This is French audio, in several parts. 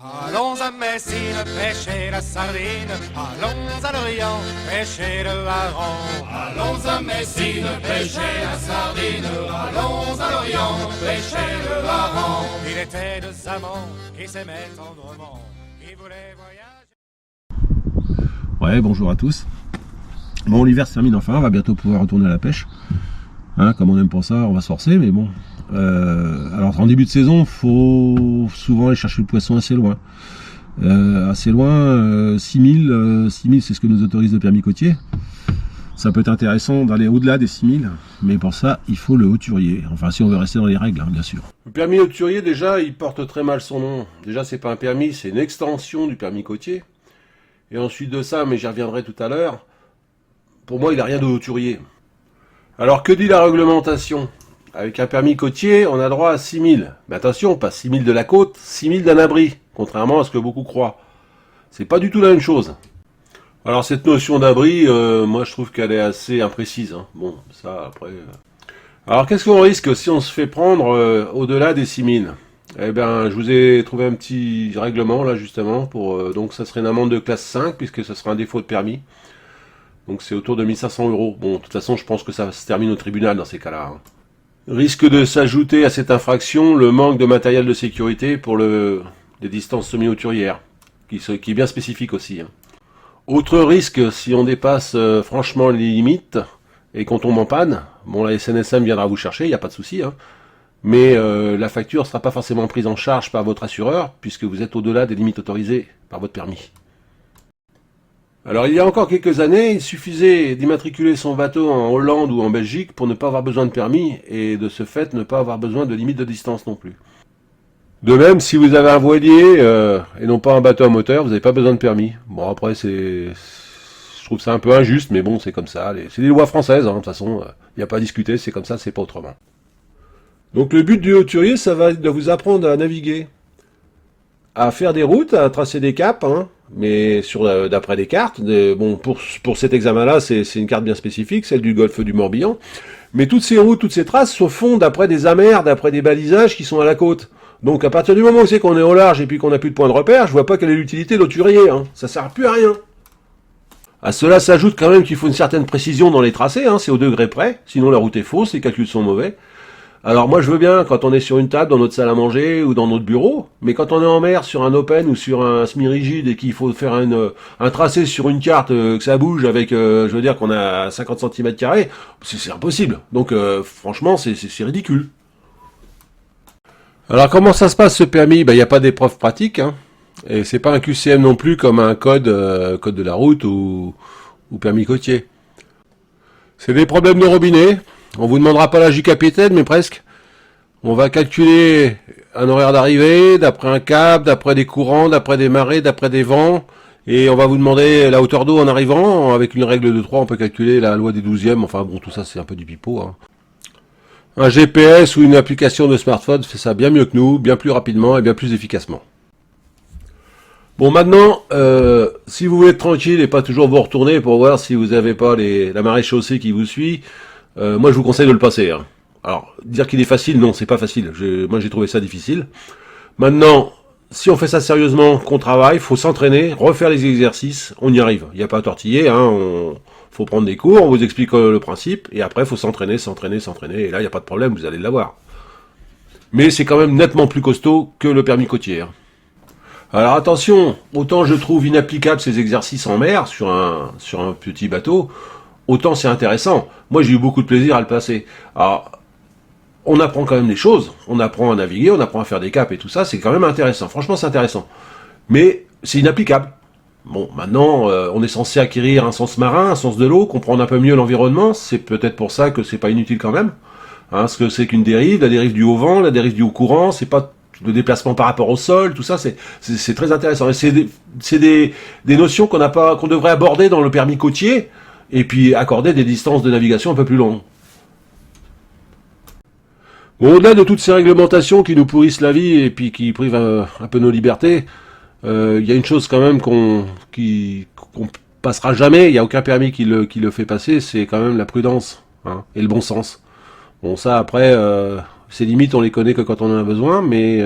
Allons à Messine pêcher la sardine, allons à Lorient pêcher le hareng. Allons à Messine pêcher la sardine, allons à Lorient pêcher le hareng. Il était deux amants qui s'aimaient tendrement, qui voulaient voyager. Ouais, bonjour à tous. Bon, l'hiver se termine enfin, on va bientôt pouvoir retourner à la pêche. Hein, comme on aime pas ça, on va se forcer, mais bon. Alors en début de saison, faut souvent aller chercher le poisson assez loin. 6000, c'est ce que nous autorise le permis côtier. Ça peut être intéressant d'aller au-delà des 6000, mais pour ça, il faut le hauturier. Enfin, si on veut rester dans les règles, hein, bien sûr. Le permis hauturier, déjà, il porte très mal son nom. Déjà, c'est pas un permis, c'est une extension du permis côtier. Et ensuite de ça, mais j'y reviendrai tout à l'heure, pour moi, il n'a rien de hauturier. Alors, que dit la réglementation ? Avec un permis côtier, on a droit à 6000. Mais attention, pas 6000 de la côte, 6000 d'un abri, contrairement à ce que beaucoup croient. C'est pas du tout la même chose. Alors cette notion d'abri, moi je trouve qu'elle est assez imprécise. Hein. Bon, ça après... Alors qu'est-ce qu'on risque si on se fait prendre au-delà des 6000 ? Eh bien, je vous ai trouvé un petit règlement là justement, pour donc ça serait une amende de classe 5, puisque ce sera un défaut de permis. Donc c'est autour de 1500 €. Bon, de toute façon, je pense que ça se termine au tribunal dans ces cas-là. Hein. Risque de s'ajouter à cette infraction le manque de matériel de sécurité pour les distances semi-hauturières, qui est bien spécifique aussi. Hein. Autre risque, si on dépasse franchement les limites et qu'on tombe en panne, bon, la SNSM viendra vous chercher, il n'y a pas de souci, hein, mais la facture ne sera pas forcément prise en charge par votre assureur, puisque vous êtes au-delà des limites autorisées par votre permis. Alors il y a encore quelques années, il suffisait d'immatriculer son bateau en Hollande ou en Belgique pour ne pas avoir besoin de permis et de ce fait ne pas avoir besoin de limite de distance non plus. De même, si vous avez un voilier et non pas un bateau à moteur, vous n'avez pas besoin de permis. Bon après je trouve ça un peu injuste, mais bon c'est comme ça, c'est des lois françaises, hein, de toute façon, il n'y a pas à discuter, c'est comme ça, c'est pas autrement. Donc le but du hauturier, ça va être de vous apprendre à naviguer, à faire des routes, à tracer des caps, hein, mais d'après des cartes. Bon, pour cet examen-là, c'est une carte bien spécifique, celle du golfe du Morbihan. Mais toutes ces routes, toutes ces traces se font d'après des amers, d'après des balisages qui sont à la côte. Donc à partir du moment où c'est qu'on est au large et puis qu'on n'a plus de point de repère, je vois pas quelle est l'utilité de l'hauturier. Hein. Ça sert plus à rien. À cela s'ajoute quand même qu'il faut une certaine précision dans les tracés, hein, c'est au degré près, sinon la route est fausse, les calculs sont mauvais. Alors moi je veux bien quand on est sur une table dans notre salle à manger ou dans notre bureau, mais quand on est en mer sur un open ou sur un semi-rigide et qu'il faut faire un tracé sur une carte, que ça bouge avec, je veux dire qu'on a 50 cm², c'est impossible. Donc franchement c'est ridicule. Alors comment ça se passe ce permis ? Ben, y a pas d'épreuve pratique, hein, et c'est pas un QCM non plus comme un code de la route ou permis côtier. C'est des problèmes de robinet. On vous demandera pas l'âge du capitaine, mais presque. On va calculer un horaire d'arrivée, d'après un cap, d'après des courants, d'après des marées, d'après des vents. Et on va vous demander la hauteur d'eau en arrivant. Avec une règle de 3, on peut calculer la loi des 12e. Enfin bon, tout ça, c'est un peu du pipeau. Hein. Un GPS ou une application de smartphone fait ça bien mieux que nous, bien plus rapidement et bien plus efficacement. Bon, maintenant, si vous voulez être tranquille et pas toujours vous retourner pour voir si vous n'avez pas la marée chaussée qui vous suit, moi je vous conseille de le passer. Hein. Alors, dire qu'il est facile, non, c'est pas facile. Moi j'ai trouvé ça difficile. Maintenant, si on fait ça sérieusement, qu'on travaille, faut s'entraîner, refaire les exercices, on y arrive. Il n'y a pas à tortiller, hein, faut prendre des cours, on vous explique le principe, et après faut s'entraîner, et là il n'y a pas de problème, vous allez l'avoir. Mais c'est quand même nettement plus costaud que le permis côtier. Hein. Alors attention, autant je trouve inapplicable ces exercices en mer, sur un petit bateau, autant c'est intéressant. Moi, j'ai eu beaucoup de plaisir à le passer. Alors, on apprend quand même des choses. On apprend à naviguer, on apprend à faire des caps et tout ça. C'est quand même intéressant. Franchement, c'est intéressant. Mais c'est inapplicable. Bon, maintenant, on est censé acquérir un sens marin, un sens de l'eau, comprendre un peu mieux l'environnement. C'est peut-être pour ça que c'est pas inutile quand même. Hein, ce que c'est qu'une dérive, la dérive du haut vent, la dérive du haut courant, c'est pas le déplacement par rapport au sol, tout ça, c'est très intéressant. Et c'est des notions qu'on devrait aborder dans le permis côtier. Et puis accorder des distances de navigation un peu plus longues. Bon, au-delà de toutes ces réglementations qui nous pourrissent la vie et puis qui privent un peu nos libertés, il y a une chose quand même qu'on passera jamais, il n'y a aucun permis qui le fait passer, c'est quand même la prudence, hein, et le bon sens. Bon, ça après, ces limites on les connaît que quand on en a besoin, mais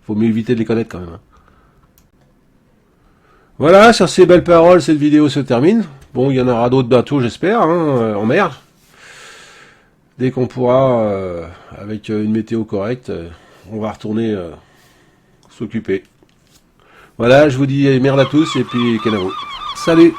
faut mieux éviter de les connaître quand même. Hein. Voilà, sur ces belles paroles, cette vidéo se termine. Bon, il y en aura d'autres bientôt, j'espère, hein, en mer. Dès qu'on pourra, avec une météo correcte, on va retourner s'occuper. Voilà, je vous dis merde à tous et puis canavo. Salut!